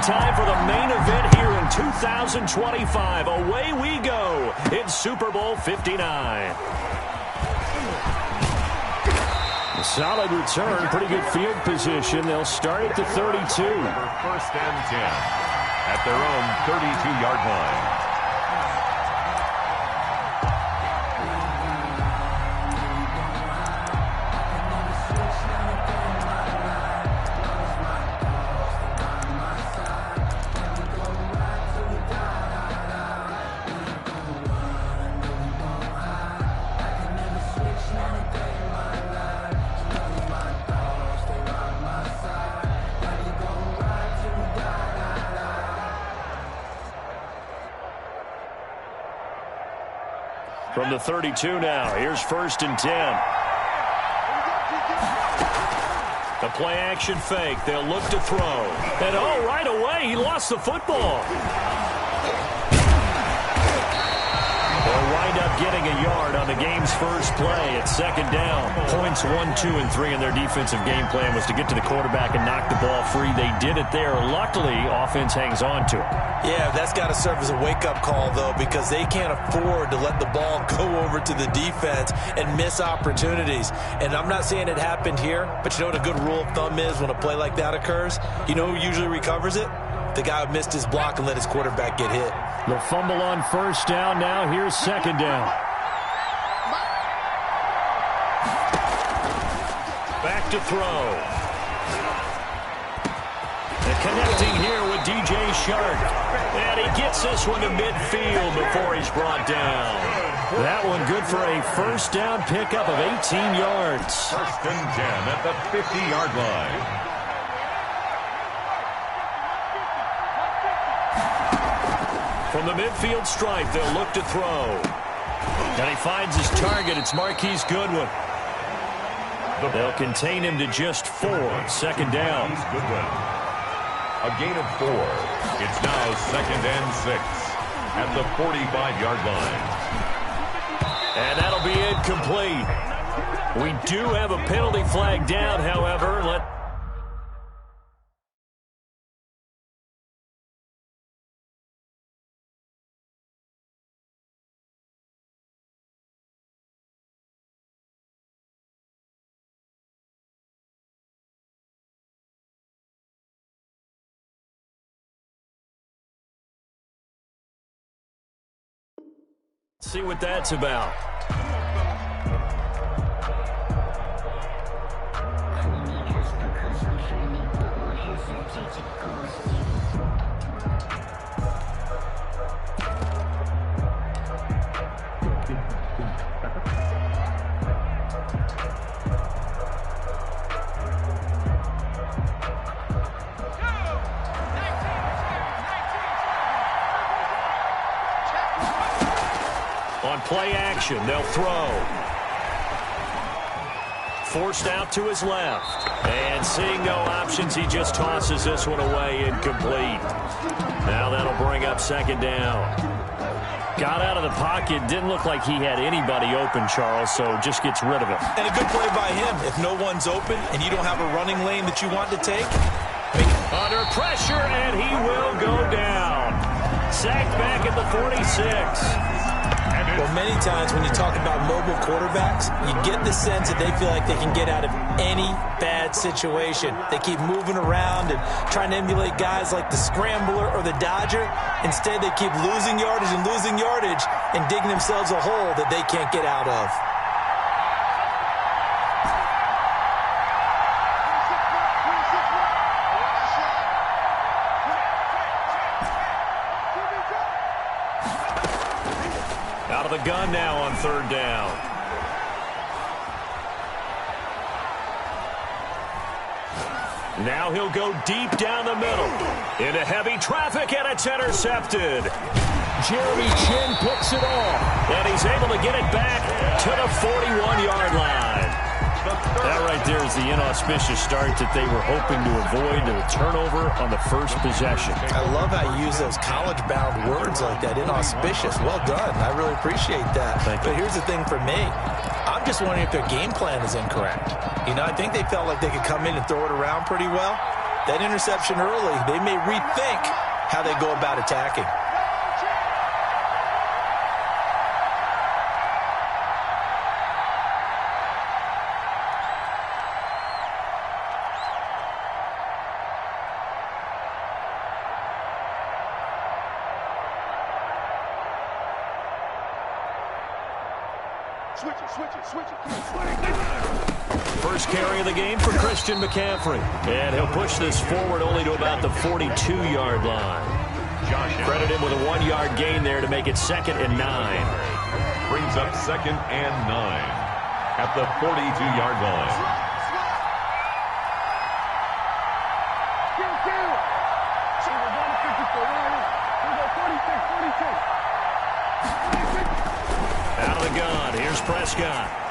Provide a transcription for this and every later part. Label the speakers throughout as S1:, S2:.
S1: time for the main event here in 2025. Away we go in Super Bowl 59. A solid return, pretty good field position. They'll start at the 32.
S2: First and 10 at their own 32-yard line.
S1: From the 32 now, here's first and 10. The play action fake. They'll look to throw. And right away, he lost the football. They'll wind up getting a yard on the game's first play at second down. Points 1, 2, and 3 in their defensive game plan was to get to the quarterback and knock the ball free. They did it there. Luckily, offense hangs on to it.
S3: Yeah, that's got to serve as a wake-up call, though, because they can't afford to let the ball go over to the defense and miss opportunities. And I'm not saying it happened here, but you know what a good rule of thumb is when a play like that occurs? You know who usually recovers it? The guy who missed his block and let his quarterback get hit.
S1: The fumble on first down. Now here's second down. Back to throw. And connecting here with DJ Shark. And he gets this one to midfield before he's brought down. That one good for a first down pickup of 18 yards.
S2: First and 10 at the 50-yard line.
S1: From the midfield stripe, they'll look to throw. And he finds his target. It's Marquise Goodwin. They'll contain him to just 4. Second down.
S2: Goodwin. A gain of 4. It's now second and 6 at the 45-yard line.
S1: And that'll be incomplete. We do have a penalty flag down, however. See what that's about. On play action, they'll throw. Forced out to his left. And seeing no options, he just tosses this one away, incomplete. Now that'll bring up second down. Got out of the pocket. Didn't look like he had anybody open, Charles, so just gets rid of it.
S3: And a good play by him. If no one's open and you don't have a running lane that you want to take.
S1: Under pressure, and he will go down. Sacked back at the 46.
S3: Well, many times when you talk about mobile quarterbacks, you get the sense that they feel like they can get out of any bad situation. They keep moving around and trying to emulate guys like the Scrambler or the Dodger. Instead, they keep losing yardage and digging themselves a hole that they can't get out of.
S1: Out of the gun now on third down. Now he'll go deep down the middle. Into heavy traffic, and it's intercepted. Jeremy Chin picks it off. And he's able to get it back to the 41-yard line. That right there is the inauspicious start that they were hoping to avoid, a turnover on the first possession.
S3: I love how you use those college-bound words like that, inauspicious. Well done. I really appreciate that. But here's the thing for me. I'm just wondering if their game plan is incorrect. You know, I think they felt like they could come in and throw it around pretty well. That interception early, they may rethink how they go about attacking.
S1: First carry of the game for Christian McCaffrey. And he'll push this forward only to about the 42-yard line. Credit him with a 1-yard gain there to make it 2nd and 9.
S2: Brings up 2nd and 9 at the 42-yard line.
S1: Out of the gun, here's Prescott.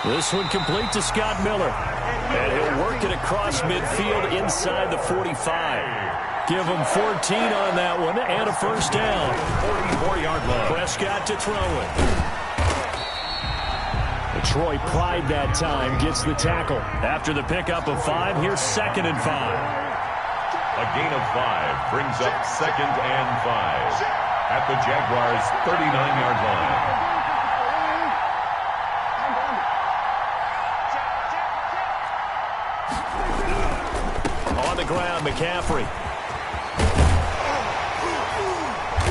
S1: This one complete to Scott Miller. And he'll work it across midfield inside the 45. Give him 14 on that one and a first down.
S2: 44-yard line.
S1: Prescott to throw it. Detroit Pride that time gets the tackle. After the pickup of 5, here's 2nd and 5.
S2: A gain of 5 brings up 2nd and 5 at the Jaguars' 39-yard line.
S1: On the ground, McCaffrey.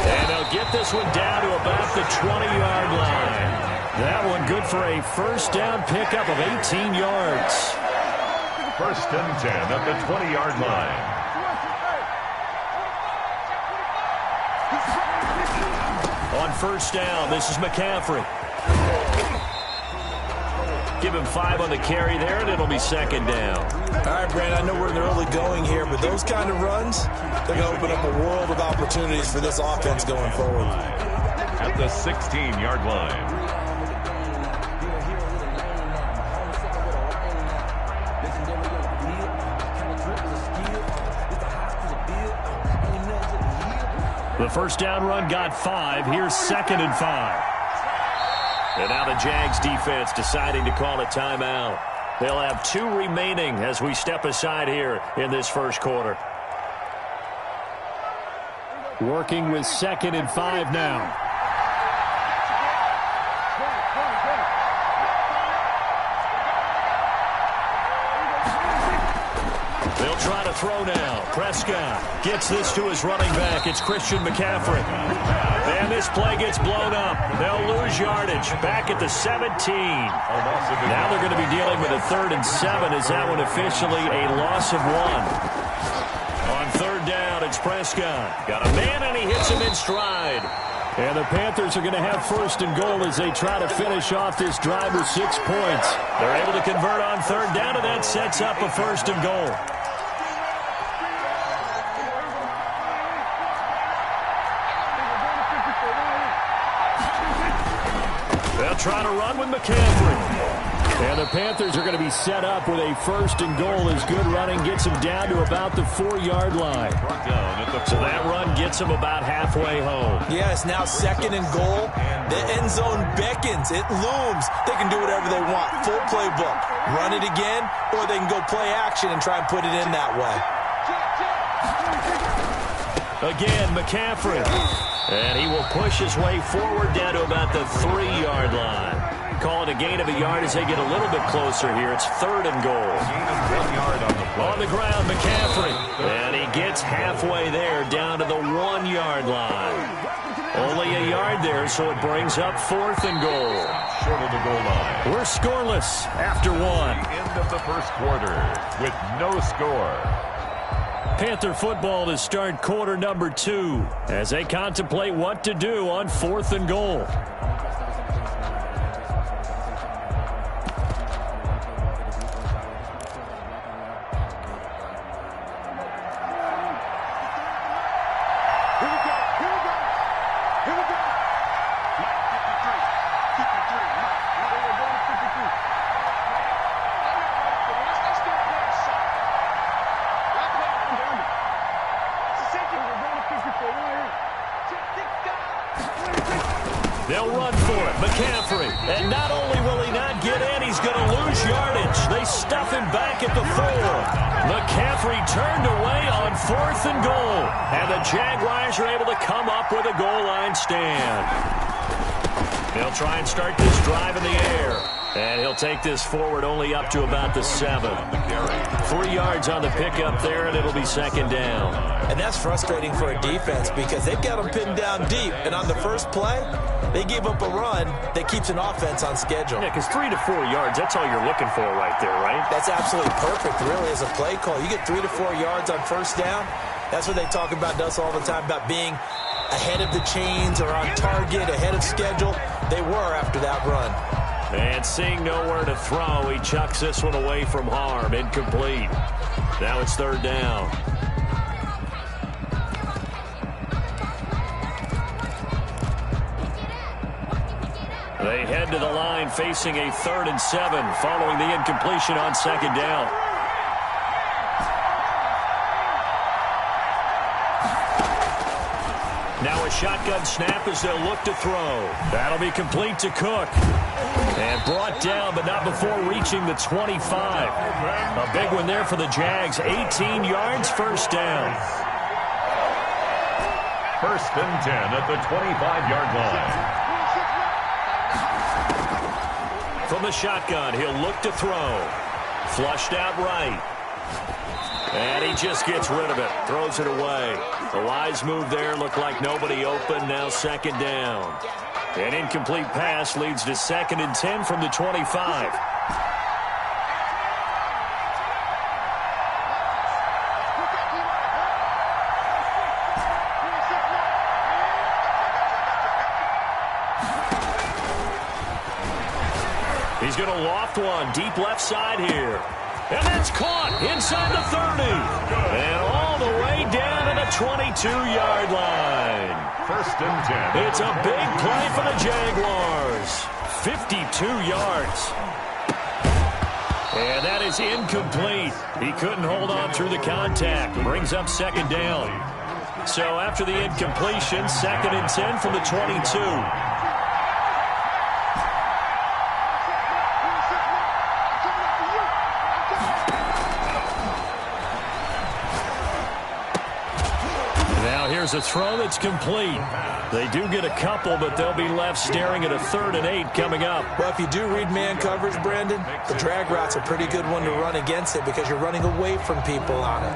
S1: And they'll get this one down to about the 20-yard line. That one good for a first down pickup of 18 yards.
S2: 1st and 10 at the 20-yard line.
S1: On first down, this is McCaffrey. Give him 5 on the carry there, and it'll be 2nd down.
S3: All right, Brandon, I know we're in the early going here, but those kind of runs, they're going to open up a world of opportunities for this offense going forward.
S2: At the 16-yard line.
S1: The first down run got 5. Here's 2nd and 5. And now the Jags defense deciding to call a timeout. They'll have 2 remaining as we step aside here in this first quarter. Working with 2nd and 5 now. They'll try to throw now. Prescott gets this to his running back. It's Christian McCaffrey. And this play gets blown up. They'll lose yardage. Back at the 17. Now they're going to be dealing with a 3rd and 7. Is that one officially a loss of 1? On 3rd down, it's Prescott. Got a man, and he hits him in stride. And the Panthers are going to have 1st and goal as they try to finish off this drive with 6 points. They're able to convert on 3rd down, and that sets up a 1st and goal. They'll try to run with McCaffrey. And the Panthers are going to be set up with a 1st and goal as good running gets them down to about the 4-yard line. So that run gets them about halfway home.
S3: Yes, now 2nd and goal. The end zone beckons. It looms. They can do whatever they want. Full playbook. Run it again, or they can go play action and try and put it in that way.
S1: Again, McCaffrey. And he will push his way forward down to about the 3-yard line. Call it a gain of a yard as they get a little bit closer here. It's 3rd and goal.
S2: Gain of 1 yard on the play.
S1: On the ground, McCaffrey. And he gets halfway there down to the 1-yard line. Only a yard there, so it brings up 4th and goal.
S2: Short of the goal line.
S1: We're scoreless after 1.
S2: End of the first quarter with no score.
S1: Panther football to start quarter number 2 as they contemplate what to do on 4th and goal. They'll run for it. McCaffrey. And not only will he not get in, he's going to lose yardage. They stuff him back at the 4. McCaffrey turned away on 4th and goal. And the Jaguars are able to come up with a goal line stand. They'll try and start this drive in the air. And he'll take this forward only up to about the 7. 3 yards on the pickup there, and it'll be 2nd down.
S3: And that's frustrating for a defense because they've got them pinned down deep. And on the first play, they gave up a run that keeps an offense on schedule.
S1: Yeah, because 3 to 4 yards, that's all you're looking for right there, right?
S3: That's absolutely perfect, really, as a play call. You get 3 to 4 yards on first down. That's what they talk about to us all the time, about being ahead of the chains or on target, ahead of schedule. They were after that run.
S1: And seeing nowhere to throw, he chucks this one away from harm. Incomplete. Now it's 3rd down. They head to the line facing a 3rd and 7 following the incompletion on 2nd down. Now a shotgun snap as they'll look to throw. That'll be complete to Cook. And brought down, but not before reaching the 25. A big one there for the Jags. 18 yards, 1st down.
S2: 1st and 10 at the 25-yard line.
S1: From the shotgun, he'll look to throw. Flushed out right. And he just gets rid of it. Throws it away. The wise move there. Looked like nobody open. Now 2nd down. An incomplete pass leads to 2nd and 10 from the 25. He's going to loft one deep left side here. And that's caught inside the 30. And all the way down to the 22-yard line.
S2: 1st and 10.
S1: It's a big play for the Jaguars. 52 yards. And that is incomplete. He couldn't hold on through the contact. Brings up 2nd down. So after the incompletion, 2nd and 10 from the 22. Here's a throw that's complete. They do get a couple, but they'll be left staring at a 3rd and 8 coming up.
S3: Well, if you do read man coverage, Brandon, the drag route's a pretty good one to run against it because you're running away from people on it.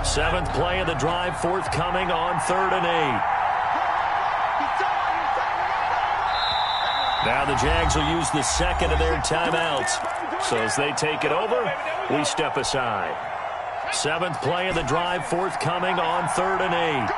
S1: Seventh play of the drive, forthcoming on 3rd and 8. Now the Jags will use the 2nd of their timeouts. So as they take it over, we step aside. 7th play of the drive, forthcoming on 3rd and 8.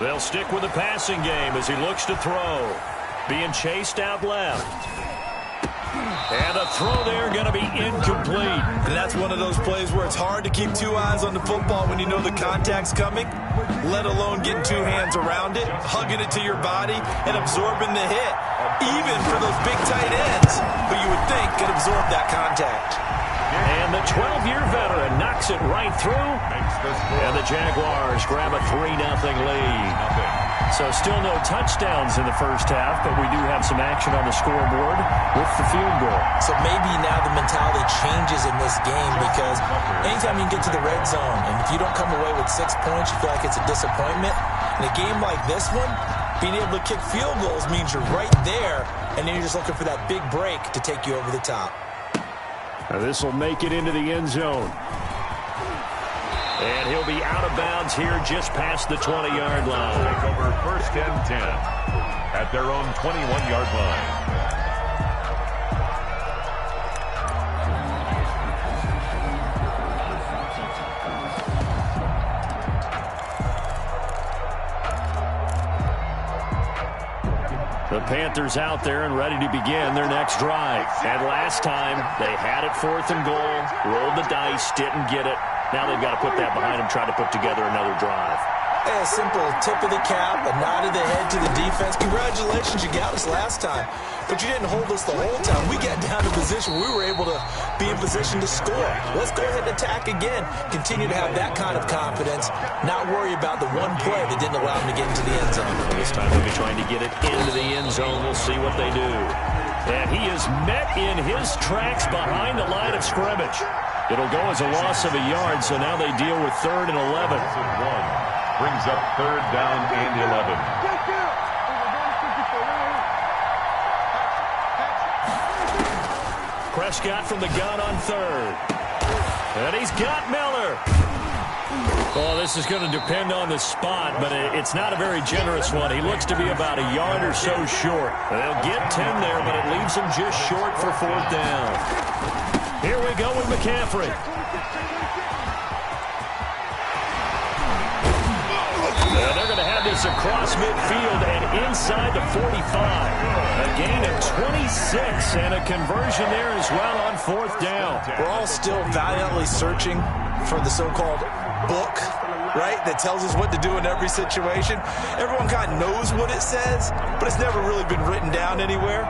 S1: They'll stick with the passing game as he looks to throw. Being chased out left. And a throw there going to be incomplete.
S3: And that's one of those plays where it's hard to keep 2 eyes on the football when you know the contact's coming, let alone getting 2 hands around it, hugging it to your body, and absorbing the hit. Even for those big tight ends, who you would think could absorb that contact.
S1: And the 12-year veteran knocks it right through. And the Jaguars grab a 3-0 lead. So still no touchdowns in the first half, but we do have some action on the scoreboard with the field goal.
S3: So maybe now the mentality changes in this game because anytime you get to the red zone, and if you don't come away with 6 points, you feel like it's a disappointment. In a game like this one, being able to kick field goals means you're right there, and then you're just looking for that big break to take you over the top.
S1: Now this will make it into the end zone. And he'll be out of bounds here just past the 20-yard line.
S2: Take over 1st and 10 at their own 21-yard line.
S1: Panthers out there and ready to begin their next drive. And last time, they had it 4th and goal, rolled the dice, didn't get it. Now they've got to put that behind them, try to put together another drive.
S3: A simple tip of the cap, a nod of the head to the defense. Congratulations, you got us last time. But you didn't hold us the whole time. We got down to position. We were able to be in position to score. Let's go ahead and attack again. Continue to have that kind of confidence. Not worry about the one play that didn't allow them to get into the end zone.
S1: This time they'll be trying to get it into the end zone. We'll see what they do. And he is met in his tracks behind the line of scrimmage. It'll go as a loss of a yard, so now they deal with 3rd and 11.
S2: Brings up 3rd down and 11.
S1: Prescott from the gun on 3rd. And he's got Miller. Oh, this is going to depend on the spot, but it's not a very generous one. He looks to be about a yard or so short. They'll get 10 there, but it leaves him just short for 4th down. Here we go with McCaffrey. They're going to have this across midfield and inside the 45. A gain of 26 and a conversion there as well on 4th down.
S3: We're all still valiantly searching for the so-called book, right, that tells us what to do in every situation. Everyone kind of knows what it says, but it's never really been written down anywhere.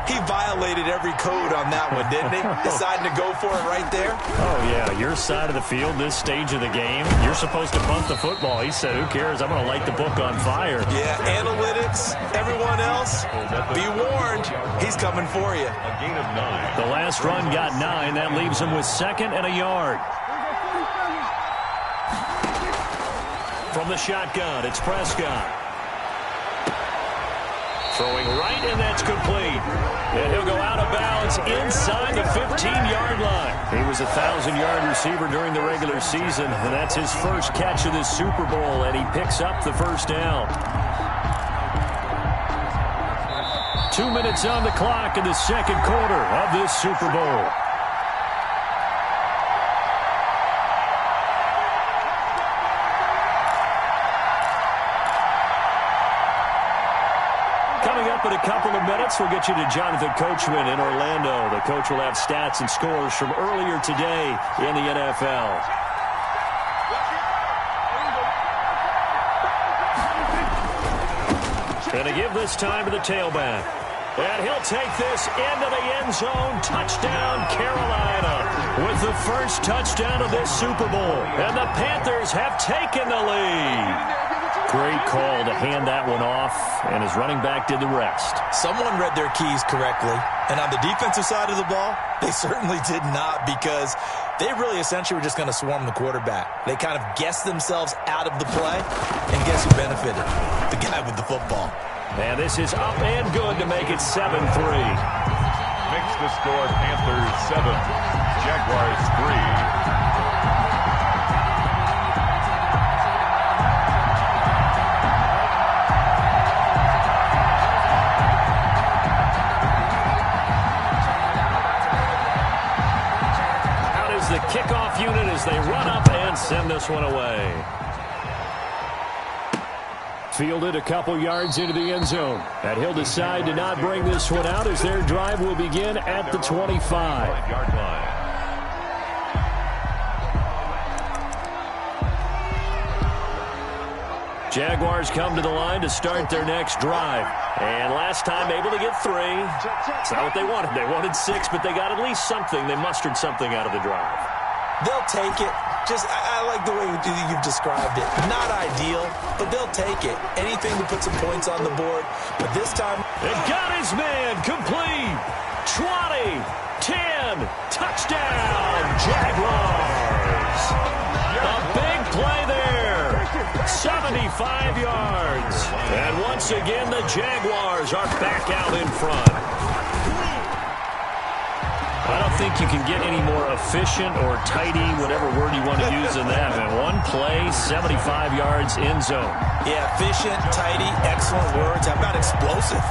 S3: He violated every code on that one, didn't he? Deciding to go for it right there.
S1: Oh, yeah, your side of the field, this stage of the game, you're supposed to punt the football. He said, who cares? I'm going to light the book on fire.
S3: Yeah, analytics, everyone else, be warned, he's coming for you.
S2: A gain of 9.
S1: The last run got 9. That leaves him with 2nd and a yard. From the shotgun, it's Prescott. Throwing right, and that's complete. And he'll go out of bounds inside the 15-yard line. He was a 1,000-yard receiver during the regular season, and that's his first catch of this Super Bowl, and he picks up the 1st down. 2 minutes on the clock in the 2nd quarter of this Super Bowl. In a couple of minutes, we'll get you to Jonathan Coachman in Orlando. The coach will have stats and scores from earlier today in the NFL. And to give this time to the tailback. And he'll take this into the end zone. Touchdown, Carolina, with the first touchdown of this Super Bowl. And the Panthers have taken the lead. Great call to hand that one off, and his running back did the rest.
S3: Someone read their keys correctly, and on the defensive side of the ball, they certainly did not, because they really essentially were just going to swarm the quarterback. They kind of guessed themselves out of the play, and guess who benefited? The guy with the football.
S1: And this is up and good to make it 7-3.
S2: Makes the score Panthers 7, Jaguars 3.
S1: The kickoff unit as they run up and send this one away. Fielded a couple yards into the end zone. And he'll decide to not bring this one out as their drive will begin at the 25-yard line. Jaguars come to the line to start their next drive. And last time able to get 3. It's not what they wanted. They wanted 6, but they got at least something. They mustered something out of the drive.
S3: They'll take it. I like the way you've described it. Not ideal, but they'll take it. Anything to put some points on the board. But this time,
S1: it got his man complete. 20, 10, touchdown, Jaguars. A big play there. 75 yards. And once again, the Jaguars are back out in front. I don't think you can get any more efficient or tidy, whatever word you want to use in that. Man, one play, 75 yards, end zone.
S3: Yeah, efficient, tidy, excellent words. How about explosive?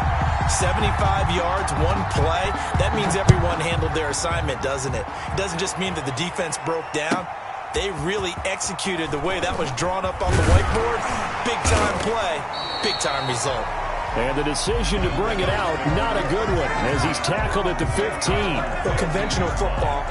S3: 75 yards, one play. That means everyone handled their assignment, doesn't it? It doesn't just mean that the defense broke down. They really executed the way that was drawn up on the whiteboard. Big-time play, big-time result.
S1: And the decision to bring it out, not a good one, as he's tackled at the 15.
S3: Well, conventional football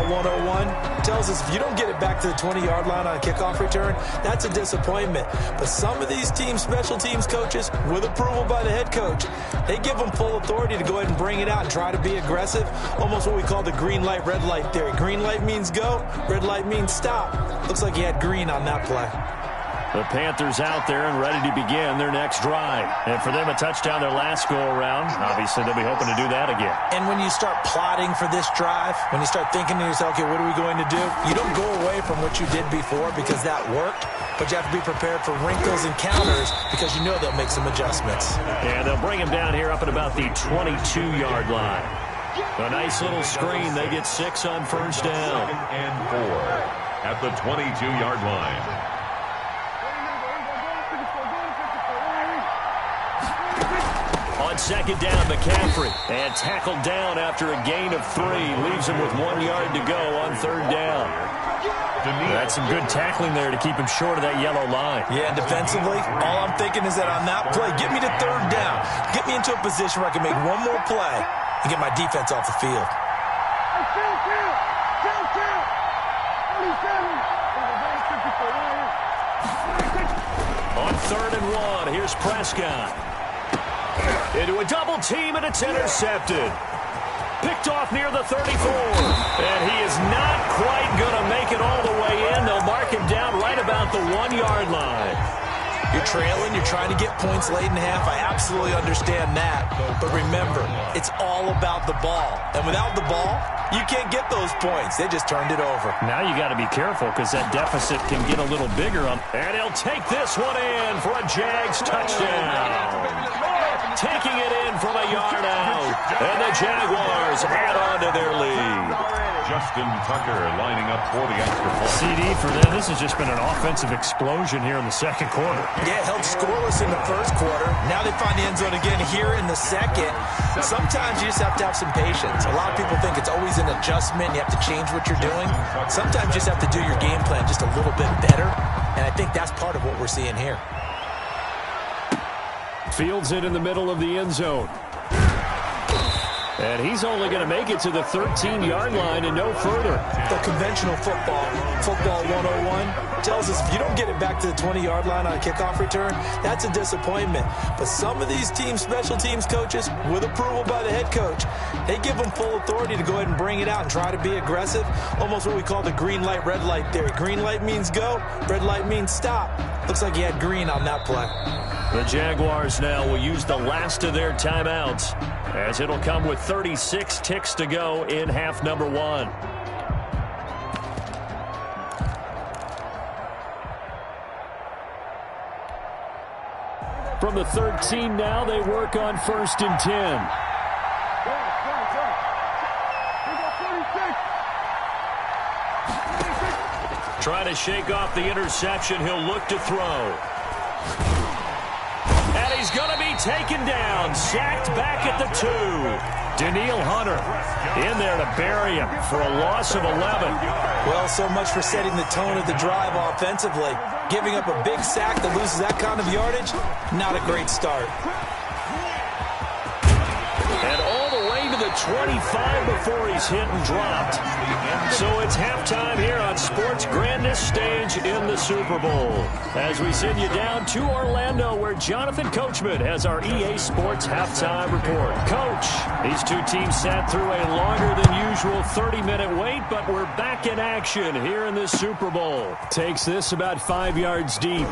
S3: 101, tells us if you don't get it back to the 20-yard line on a kickoff return, that's a disappointment. But some of these special teams coaches, with approval by the head coach, they give them full authority to go ahead and bring it out and try to be aggressive, almost what we call the green light, red light theory. Green light means go, red light means stop. Looks like he had green on that play.
S1: The Panthers out there and ready to begin their next drive. And for them, a touchdown their last go-around. Obviously, they'll be hoping to do that again.
S3: And when you start plotting for this drive, when you start thinking to yourself, okay, what are we going to do? You don't go away from what you did before because that worked, but you have to be prepared for wrinkles and counters because you know they'll make some adjustments.
S1: And they'll bring him down here up at about the 22-yard line. A nice little screen. They get 6 on first down.
S2: Second and 4 at the 22-yard line.
S1: On second down, McCaffrey. And tackled down after a gain of 3. Leaves him with 1 yard to go on third down. That's some good tackling there to keep him short of that yellow line.
S3: Yeah, defensively, all I'm thinking is that on that play, get me to third down. Get me into a position where I can make one more play and get my defense off the field.
S1: On third and 1, here's Prescott. Into a double team, and it's intercepted. Picked off near the 34. And he is not quite going to make it all the way in. They'll mark him down right about the 1 yard line.
S3: You're trailing, you're trying to get points late in half. I absolutely understand that. But remember, it's all about the ball. And without the ball, you can't get those points. They just turned it over.
S1: Now you got to be careful because that deficit can get a little bigger. And he'll take this one in for a Jags touchdown. Taking it in from a yard out. And the Jaguars add on to their lead.
S2: Justin Tucker lining up for the extra point.
S1: CD for them. This has just been an offensive explosion here in the second quarter.
S3: Yeah, held scoreless in the first quarter. Now they find the end zone again here in the second. Sometimes you just have to have some patience. A lot of people think it's always an adjustment. You have to change what you're doing. Sometimes you just have to do your game plan just a little bit better. And I think that's part of what we're seeing here.
S1: Fields it in the middle of the end zone. And he's only going to make it to the 13-yard line and no further.
S3: The conventional football 101, tells us if you don't get it back to the 20-yard line on a kickoff return, that's a disappointment. But some of these special teams coaches, with approval by the head coach, they give them full authority to go ahead and bring it out and try to be aggressive, almost what we call the green light, red light theory. Green light means go, red light means stop. Looks like he had green on that play.
S1: The Jaguars now will use the last of their timeouts, as it'll come with 36 ticks to go in half number 1. From the 13 now, they work on first and 10. Trying to shake off the interception. He'll look to throw. And he's going to be taken down. Sacked back at the 2. Danielle Hunter in there to bury him for a loss of 11.
S3: Well, so much for setting the tone of the drive offensively. Giving up a big sack that loses that kind of yardage, not a great start.
S1: And all the way to the 25 before he's hit and dropped. So it's halftime here on Sports' grandest stage in the Super Bowl. As we send you down to Orlando, where Jonathan Coachman has our EA Sports halftime report. Coach, these two teams sat through a longer than usual 30-minute wait, but we're back in action here in the Super Bowl. Takes this about 5 yards deep.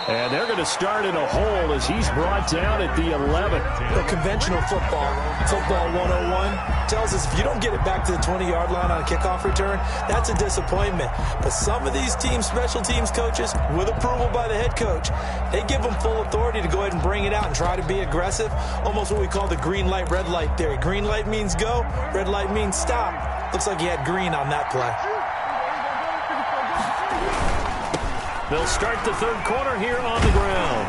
S1: And they're going to start in a hole as he's brought down at the 11.
S3: The conventional football 101, tells us if you don't get it back to the 20-yard line on a kickoff return, that's a disappointment. But some of these special teams coaches, with approval by the head coach, they give them full authority to go ahead and bring it out and try to be aggressive, almost what we call the green light, red light theory. Green light means go, red light means stop. Looks like he had green on that play.
S1: They'll start the third quarter here on the ground.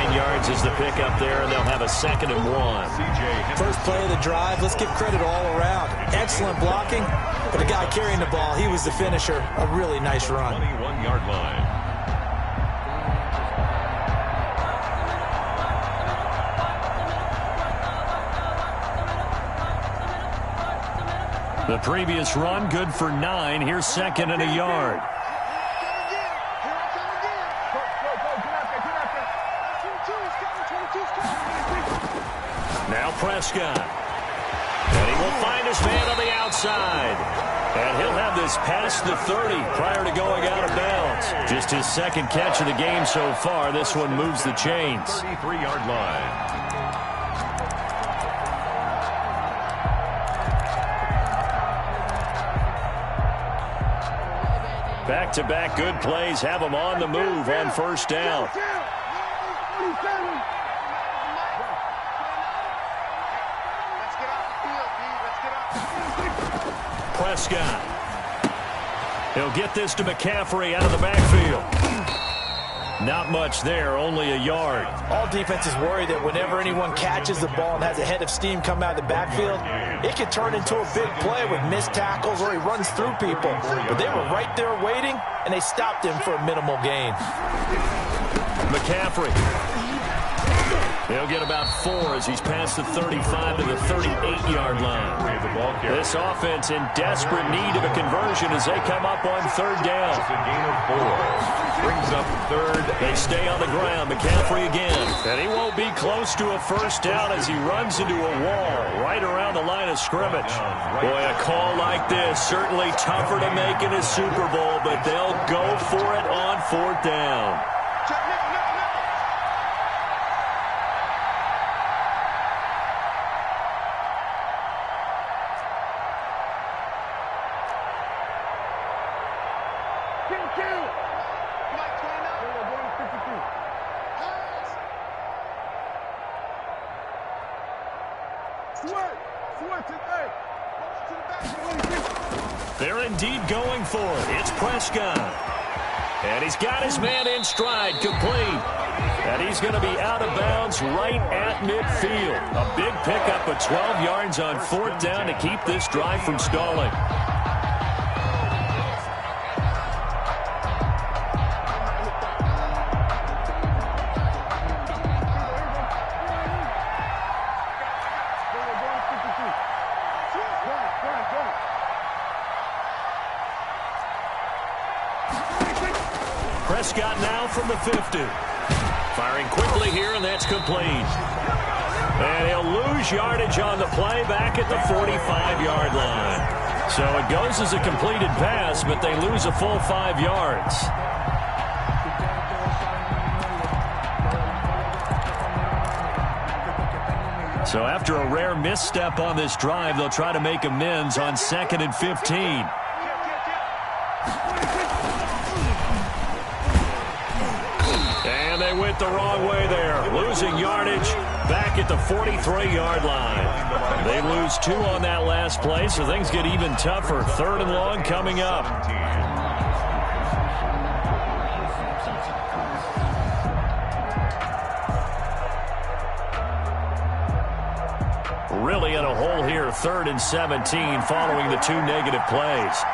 S1: 9 yards is the pickup there, and they'll have a 2nd and 1.
S3: First play of the drive, let's give credit all around. Excellent blocking, but the guy carrying the ball, he was the finisher. A really nice run.
S2: 21-yard line.
S1: The previous run, good for 9. Here's second and a yard. Now Prescott. And he will find his man on the outside. And he'll have this past the 30 prior to going out of bounds. Just his second catch of the game so far. This one moves the chains.
S2: 33-yard line.
S1: Back-to-back good plays have him on the move on first down. Prescott. He'll get this to McCaffrey out of the backfield. Not much there, only a yard.
S3: All defenses worry that whenever anyone catches the ball and has a head of steam come out of the backfield, it could turn into a big play with missed tackles or he runs through people. But they were right there waiting, and they stopped him for a minimal gain.
S1: McCaffrey. He'll get about 4 as he's past the 35 to the 38-yard line. This offense in desperate need of a conversion as they come up on third down.
S2: It's a gain of 4. Brings up third.
S1: They stay on the ground. McCaffrey again. And he won't be close to a first down as he runs into a wall right around the line of scrimmage. Boy, a call like this certainly tougher to make in a Super Bowl, but they'll go for it on fourth down. They're indeed going for it. It's Prescott. And he's got his man in stride, complete. And he's going to be out of bounds right at midfield. A big pickup of 12 yards on fourth down to keep this drive from stalling. Prescott now from the 50. Firing quickly here, and that's complete. And he'll lose yardage on the play back at the 45-yard line. So it goes as a completed pass, but they lose a full 5 yards. So after a rare misstep on this drive, they'll try to make amends on 2nd and 15. They went the wrong way there, losing yardage back at the 43-yard line. They lose 2 on that last play, so things get even tougher. 3rd and long coming up. Really in a hole here, 3rd and 17 following the 2 negative plays.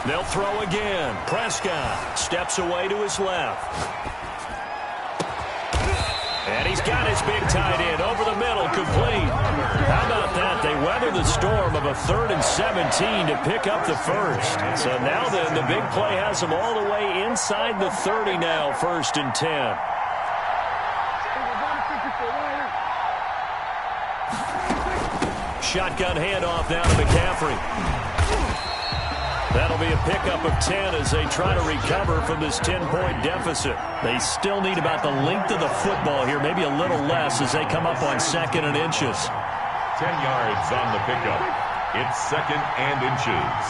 S1: They'll throw again. Prescott steps away to his left. And he's got his big tight end over the middle, complete. How about that? They weather the storm of a 3rd and 17 to pick up the first. So now then, the big play has them all the way inside the 30 now, 1st and 10. Shotgun handoff now to McCaffrey. That'll be a pickup of 10 as they try to recover from this 10-point deficit. They still need about the length of the football here, maybe a little less as they come up on 2nd and inches.
S2: 10 yards on the pickup. It's 2nd and inches.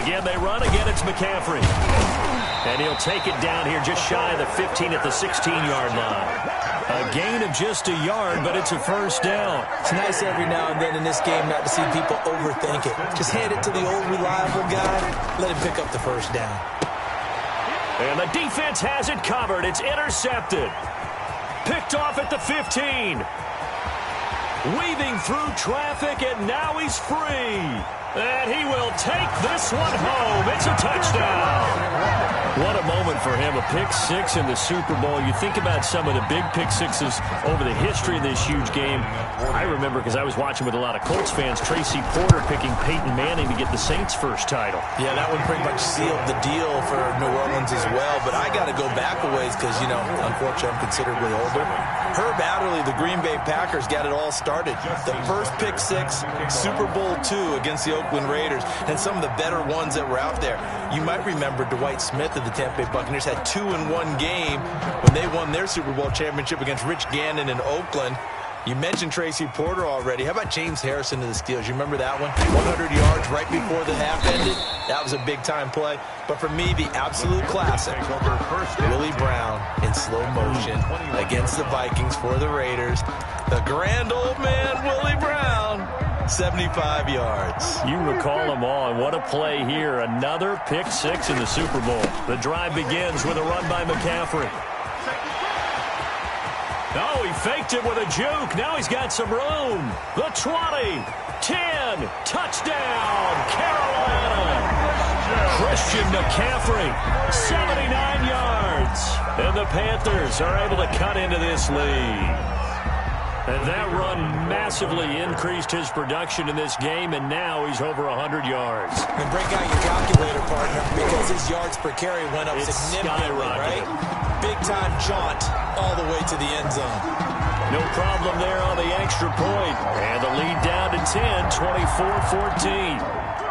S1: Again, they run. Again, it's McCaffrey. And he'll take it down here just shy of the 15 at the 16-yard line. A gain of just a yard, but it's a first down.
S3: It's nice every now and then in this game not to see people overthink it. Just hand it to the old reliable guy. Let him pick up the first down.
S1: And the defense has it covered. It's intercepted. Picked off at the 15. Weaving through traffic, and now he's free. And he will take this one home. It's a touchdown. What a moment for him, a pick six in the Super Bowl. You think about some of the big pick sixes over the history of this huge game. I remember, because I was watching with a lot of Colts fans, Tracy Porter picking Peyton Manning to get the Saints' first title.
S3: Yeah, that one pretty much sealed the deal for New Orleans as well. But I got to go back a ways because, you know, unfortunately I'm considerably older. Herb Adderley, the Green Bay Packers, got it all started. The first pick six, Super Bowl II against the Oakland Raiders, and some of the better ones that were out there. You might remember Dwight Smith of the Tampa Bay Buccaneers had 2-in-1 game when they won their Super Bowl championship against Rich Gannon in Oakland. You mentioned Tracy Porter already. How about James Harrison to the Steelers? You remember that one? 100 yards right before the half ended. That was a big-time play. But for me, the absolute classic, Willie Brown in slow motion against the Vikings for the Raiders. The grand old man, Willie Brown, 75 yards.
S1: You recall them all, and what a play here. Another pick six in the Super Bowl. The drive begins with a run by McCaffrey. Oh, he faked it with a juke. Now he's got some room. The 20, 10, touchdown, Carolina. Christian McCaffrey, 79 yards. And the Panthers are able to cut into this lead. And that run massively increased his production in this game, and now he's over 100 yards.
S3: And break out your calculator, partner, because his yards per carry went up significantly, right? Big-time jaunt all the way to the end zone.
S1: No problem there on the extra point. And the lead down to 10, 24-14.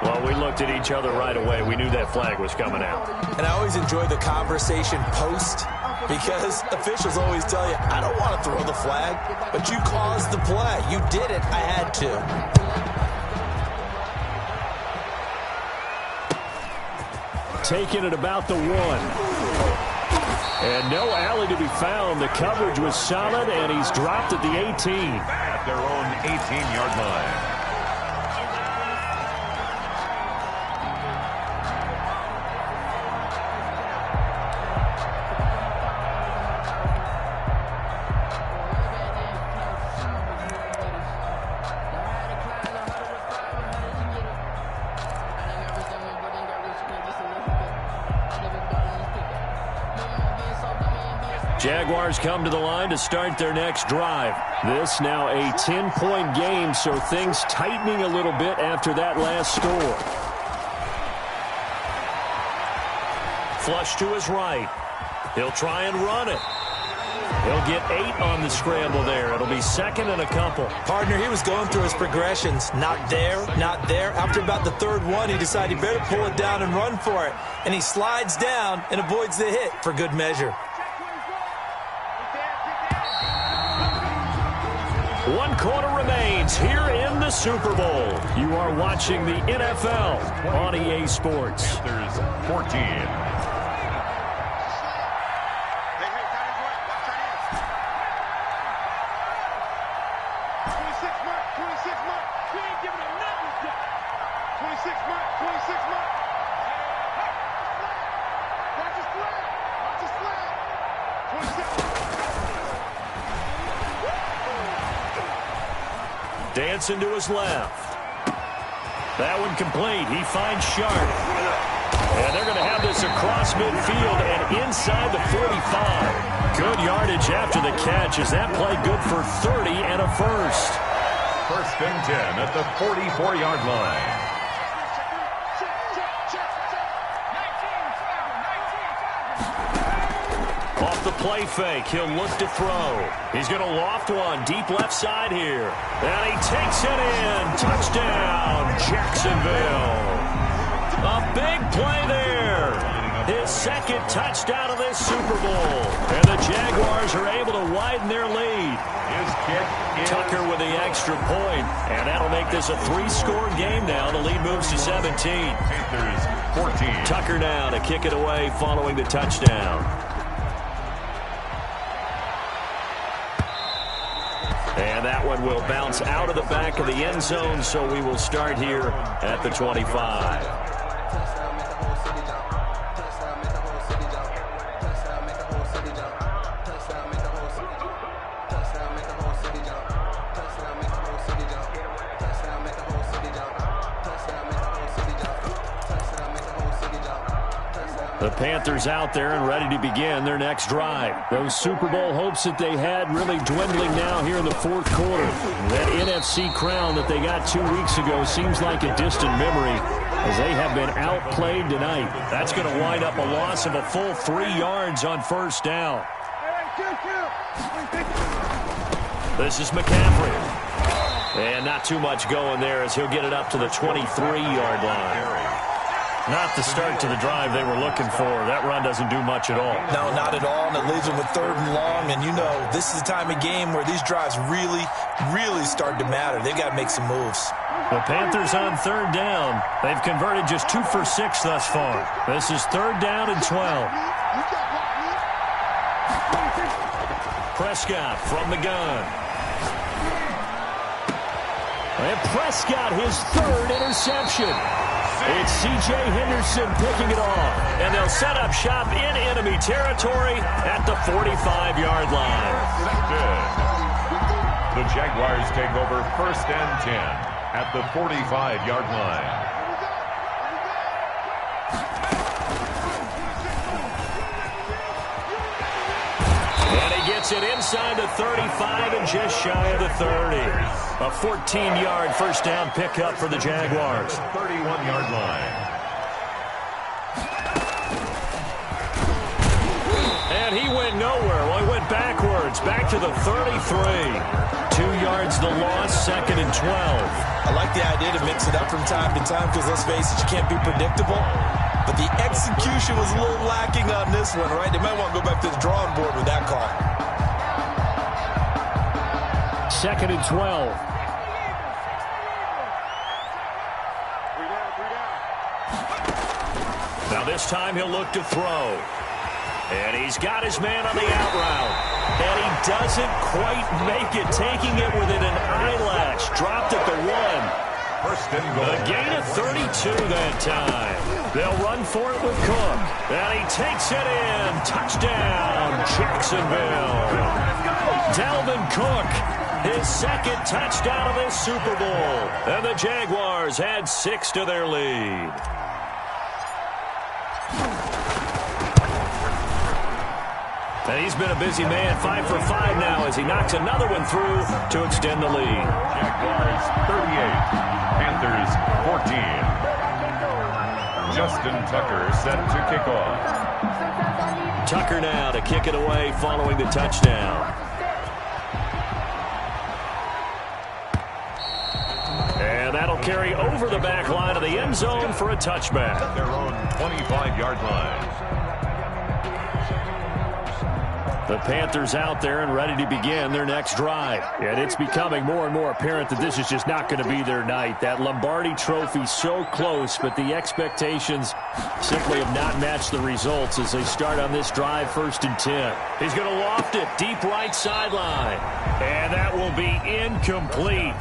S1: Well, we looked at each other right away. We knew that flag was coming out.
S3: And I always enjoy the conversation post, because officials always tell you, I don't want to throw the flag, but you caused the play. You did it. I had to.
S1: Taking it about the 1. And no alley to be found. The coverage was solid, and he's dropped at the 18.
S2: At their own 18-yard line.
S1: Jaguars come to the line to start their next drive. This now a 10-point game, so things tightening a little bit after that last score. Flush to his right. He'll try and run it. He'll get 8 on the scramble there. It'll be second and a couple.
S3: Partner, he was going through his progressions. Not there, not there. After about the third one, he decided he better pull it down and run for it. And he slides down and avoids the hit for good measure.
S1: 1 quarter remains here in the Super Bowl. You are watching the NFL on EA Sports.
S2: Panthers 14.
S1: Dancing to his left. That one complete. He finds Sharp. And they're going to have this across midfield and inside the 45. Good yardage after the catch. Is that play good for 30 and a first?
S2: First and 10 at the 44-yard line.
S1: Off the play fake, he'll look to throw. He's going to loft one deep left side here. And he takes it in. Touchdown, Jacksonville. A big play there. His second touchdown of this Super Bowl. And the Jaguars are able to widen their lead.
S2: His kick is
S1: Tucker with the extra point. And that'll make this a 3-score game now. The lead moves to 17.
S2: Panthers 14.
S1: Tucker now to kick it away following the touchdown. And that one will bounce out of the back of the end zone, so we will start here at the 25. The Panthers out there and ready to begin their next drive. Those Super Bowl hopes that they had really dwindling now here in the fourth quarter. That NFC crown that they got 2 weeks ago seems like a distant memory as they have been outplayed tonight. That's going to wind up a loss of a full 3 yards on first down. This is McCaffrey. And not too much going there as he'll get it up to the 23-yard line. Not the start to the drive they were looking for. That run doesn't do much at all.
S3: No, not at all, and it leaves them with 3rd and long. And, you know, this is the time of game where these drives really, really start to matter. They've got to make some moves.
S1: The Panthers on 3rd down. They've converted just 2 for 6 thus far. This is 3rd down and 12. Prescott from the gun. And Prescott, his 3rd interception. It's C.J. Henderson picking it off. And they'll set up shop in enemy territory at the 45-yard line.
S2: The Jaguars take over 1st and 10 at the 45-yard line.
S1: And he gets it inside the 35 and just shy of the 30. A 14-yard first down pickup for the Jaguars.
S2: 31-yard line.
S1: And he went nowhere. Well, he went backwards, back to the 33. 2 yards the loss, 2nd and 12.
S3: I like the idea to mix it up from time to time because, let's face it, you can't be predictable. But the execution was a little lacking on this one, right? They might want to go back to the drawing board with that call.
S1: 2nd and 12. Now this time he'll look to throw. And he's got his man on the out route. And he doesn't quite make it, taking it within an eyelash. Dropped at the 1.
S2: First and goal.
S1: A gain of 32 that time. They'll run for it with Cook. And he takes it in. Touchdown, Jacksonville. Dalvin Cook, his 2nd touchdown of this Super Bowl. And the Jaguars add 6 to their lead. And he's been a busy man, 5 for 5 now as he knocks another one through to extend the lead.
S2: Jaguars 38, Panthers 14. Justin Tucker set to kick off.
S1: Tucker now to kick it away following the touchdown. And that'll carry over the back line of the end zone for a touchback.
S2: Their own 25-yard line.
S1: The Panthers out there and ready to begin their next drive. And it's becoming more and more apparent that this is just not going to be their night. That Lombardi trophy so close, but the expectations simply have not matched the results as they start on this drive 1st and 10. He's going to loft it deep right sideline. And that will be incomplete.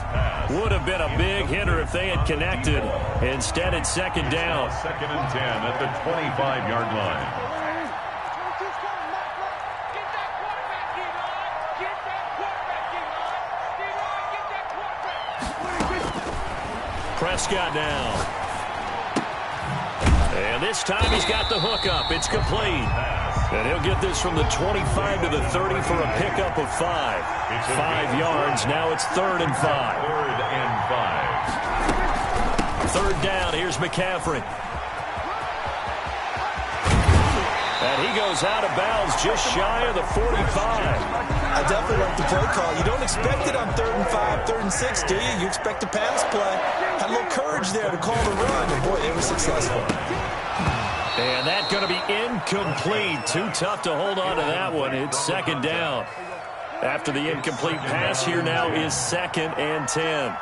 S1: Would have been a big hitter if they had connected. Instead, it's 2nd down.
S2: 2nd and 10 at the 25-yard line.
S1: Prescott now. And this time he's got the hook up. It's complete. And he'll get this from the 25 to the 30 for a pickup of 5. 5 yards. Now it's 3rd and 5.
S2: 3rd and 5.
S1: 3rd down. Here's McCaffrey. And he goes out of bounds just shy of the 45.
S3: I definitely like the play call. You don't expect it on 3rd and 5, 3rd and 6, do you? You expect a pass play. Had a little courage there to call the run, and boy, they were successful.
S1: And that's going to be incomplete. Too tough to hold on to that one. It's 2nd down. After the incomplete pass, here now is 2nd and 10.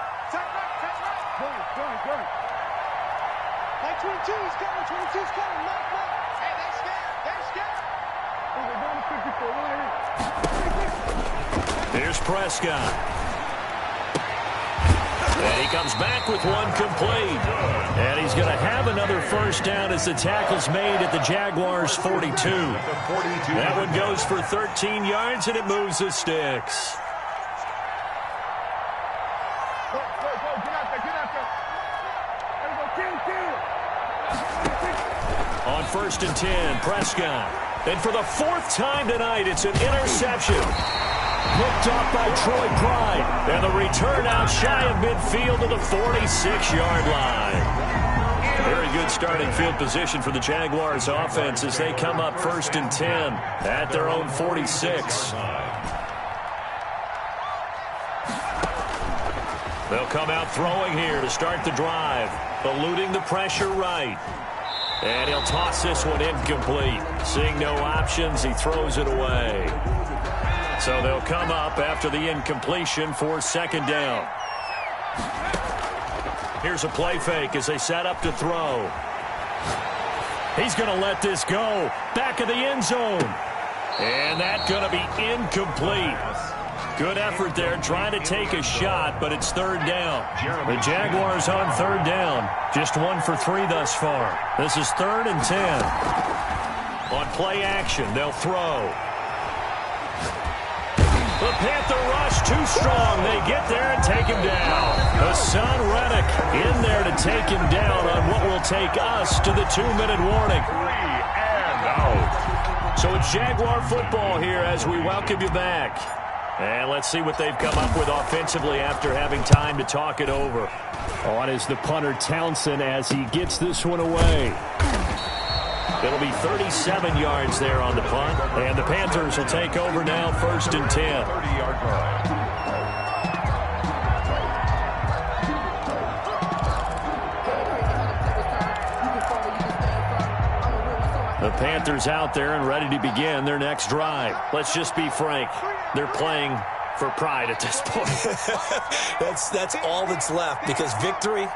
S1: Here's Prescott. And he comes back with one complete. And he's going to have another first down as the tackle's made at the Jaguars' 42. That one goes for 13 yards, and it moves the sticks. On 1st and 10, Prescott. And for the 4th time tonight, it's an interception. Picked off by Troy Pride. And the return out shy of midfield to the 46-yard line. Very good starting field position for the Jaguars offense as they come up 1st and 10 at their own 46. They'll come out throwing here to start the drive. Eluding the pressure right. And he'll toss this one incomplete. Seeing no options, he throws it away. So they'll come up after the incompletion for 2nd down. Here's a play fake as they set up to throw. He's going to let this go. Back of the end zone. And that's going to be incomplete. Good effort there trying to take a shot, but it's 3rd down. The Jaguars on 3rd down. Just 1 for 3 thus far. This is 3rd and 10. On play action, they'll throw. The Panther rush too strong. They get there and take him down. Hassan Reddick in there to take him down on what will take us to the 2-minute warning.
S2: 3 and out.
S1: So it's Jaguar football here as we welcome you back. And let's see what they've come up with offensively after having time to talk it over. On is the punter Townsend as he gets this one away. It'll be 37 yards there on the punt. And the Panthers will take over now 1st and 10.
S2: 30-yard line.
S1: The Panthers out there and ready to begin their next drive. Let's just be frank. They're playing for pride at this point.
S3: That's all that's left because victory,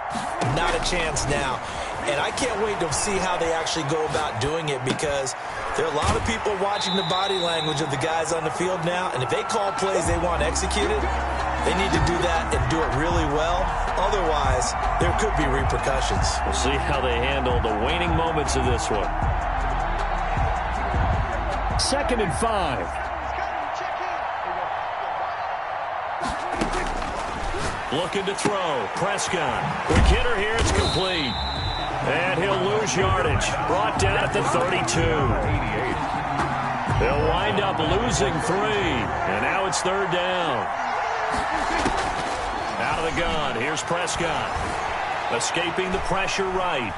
S3: not a chance now. And I can't wait to see how they actually go about doing it because there are a lot of people watching the body language of the guys on the field now. And if they call plays they want executed, they need to do that and do it really well. Otherwise, there could be repercussions.
S1: We'll see how they handle the waning moments of this one. 2nd and 5. Looking to throw. Prescott. Quick hitter here. It's complete. And he'll lose yardage. Brought down at the 32. They'll wind up losing 3. And now it's 3rd down. Out of the gun. Here's Prescott. Escaping the pressure right.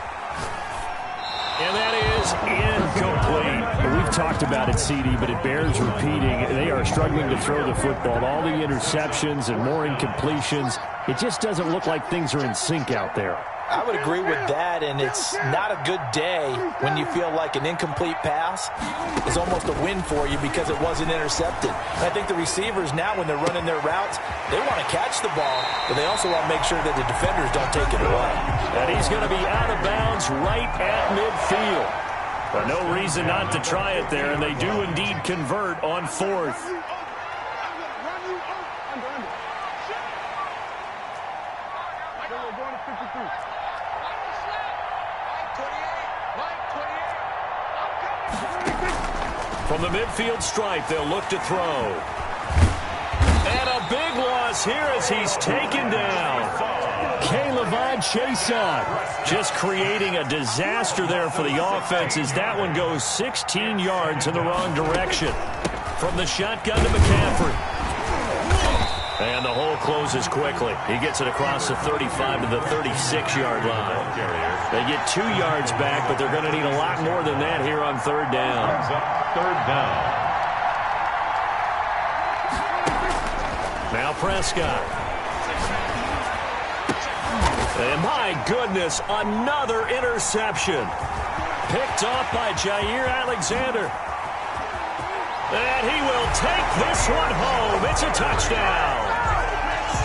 S1: And that is incomplete.
S4: We've talked about it, CD, but it bears repeating. They are struggling to throw the football. All the interceptions and more incompletions. It just doesn't look like things are in sync out there.
S3: I would agree with that, and it's not a good day when you feel like an incomplete pass is almost a win for you because it wasn't intercepted. And I think the receivers now, when they're running their routes, they want to catch the ball, but they also want to make sure that the defenders don't take it away.
S1: And he's going to be out of bounds right at midfield. But no reason not to try it there, and they do indeed convert on 4th. From the midfield stripe, they'll look to throw. And a big loss here as he's taken down. Caleb Chason just creating a disaster there for the offense as that one goes 16 yards in the wrong direction. From the shotgun to McCaffrey. And the hole closes quickly. He gets it across the 35 to the 36-yard line. They get 2 yards back, but they're going to need a lot more than that here on 3rd down.
S2: 3rd down.
S1: Now Prescott. And my goodness, another interception. Picked off by Jair Alexander. And he will take this one home. It's a touchdown.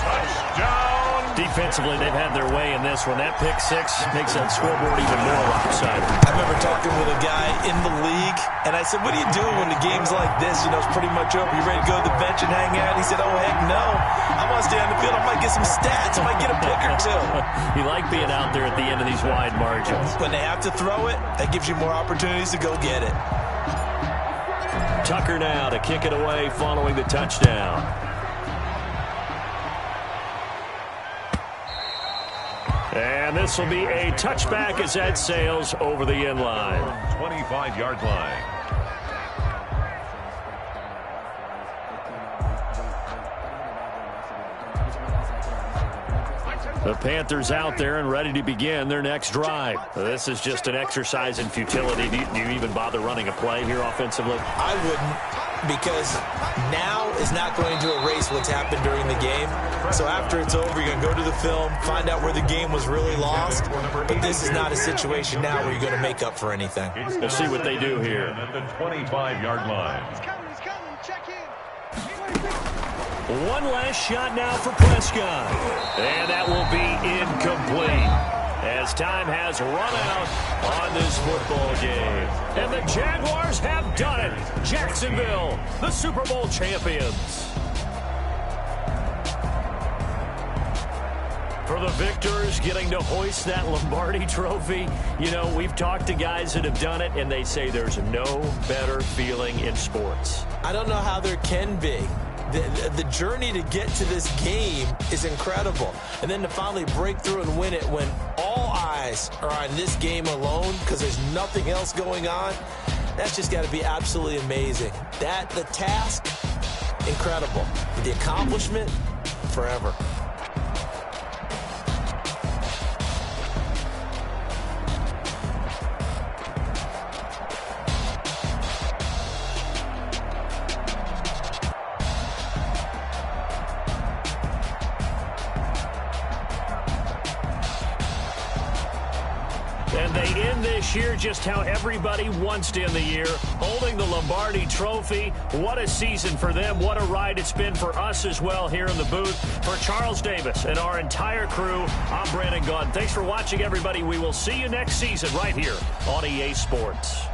S1: Touchdown. Defensively, they've had their way in this one. That pick 6 makes that scoreboard even more lopsided.
S3: I remember talking with a guy in the league, and I said, what do you do when the game's like this? You know, it's pretty much over. You ready to go to the bench and hang out? He said, oh, heck no. I want to stay on the field. I might get some stats. I might get a pick or two.
S1: You like being out there at the end of these wide margins.
S3: When they have to throw it, that gives you more opportunities to go get it.
S1: Tucker now to kick it away following the touchdown. And this will be a touchback as that sails over the end line.
S2: 25-yard line.
S1: The Panthers out there and ready to begin their next drive. This is just an exercise in futility. Do you even bother running a play here offensively?
S3: I wouldn't, because now is not going to erase what's happened during the game. So after it's over, you're going to go to the film, find out where the game was really lost. But this is not a situation now where you're going to make up for anything.
S1: We'll see what they do here.
S2: At the 25-yard line.
S5: Check in.
S1: One last shot now for Prescott. And that will be incomplete as time has run out on this football game. And the Jaguars have done it. Jacksonville, the Super Bowl champions. For the victors, getting to hoist that Lombardi trophy, you know, we've talked to guys that have done it, and they say there's no better feeling in sports.
S3: I don't know how there can be. The journey to get to this game is incredible. And then to finally break through and win it when all eyes are on this game alone because there's nothing else going on, that's just got to be absolutely amazing. The task, incredible. The accomplishment, forever.
S1: And they end this year just how everybody wants to end the year, holding the Lombardi trophy. What a season for them. What a ride it's been for us as well here in the booth. For Charles Davis and our entire crew, I'm Brandon Gaudin. Thanks for watching, everybody. We will see you next season right here on EA Sports.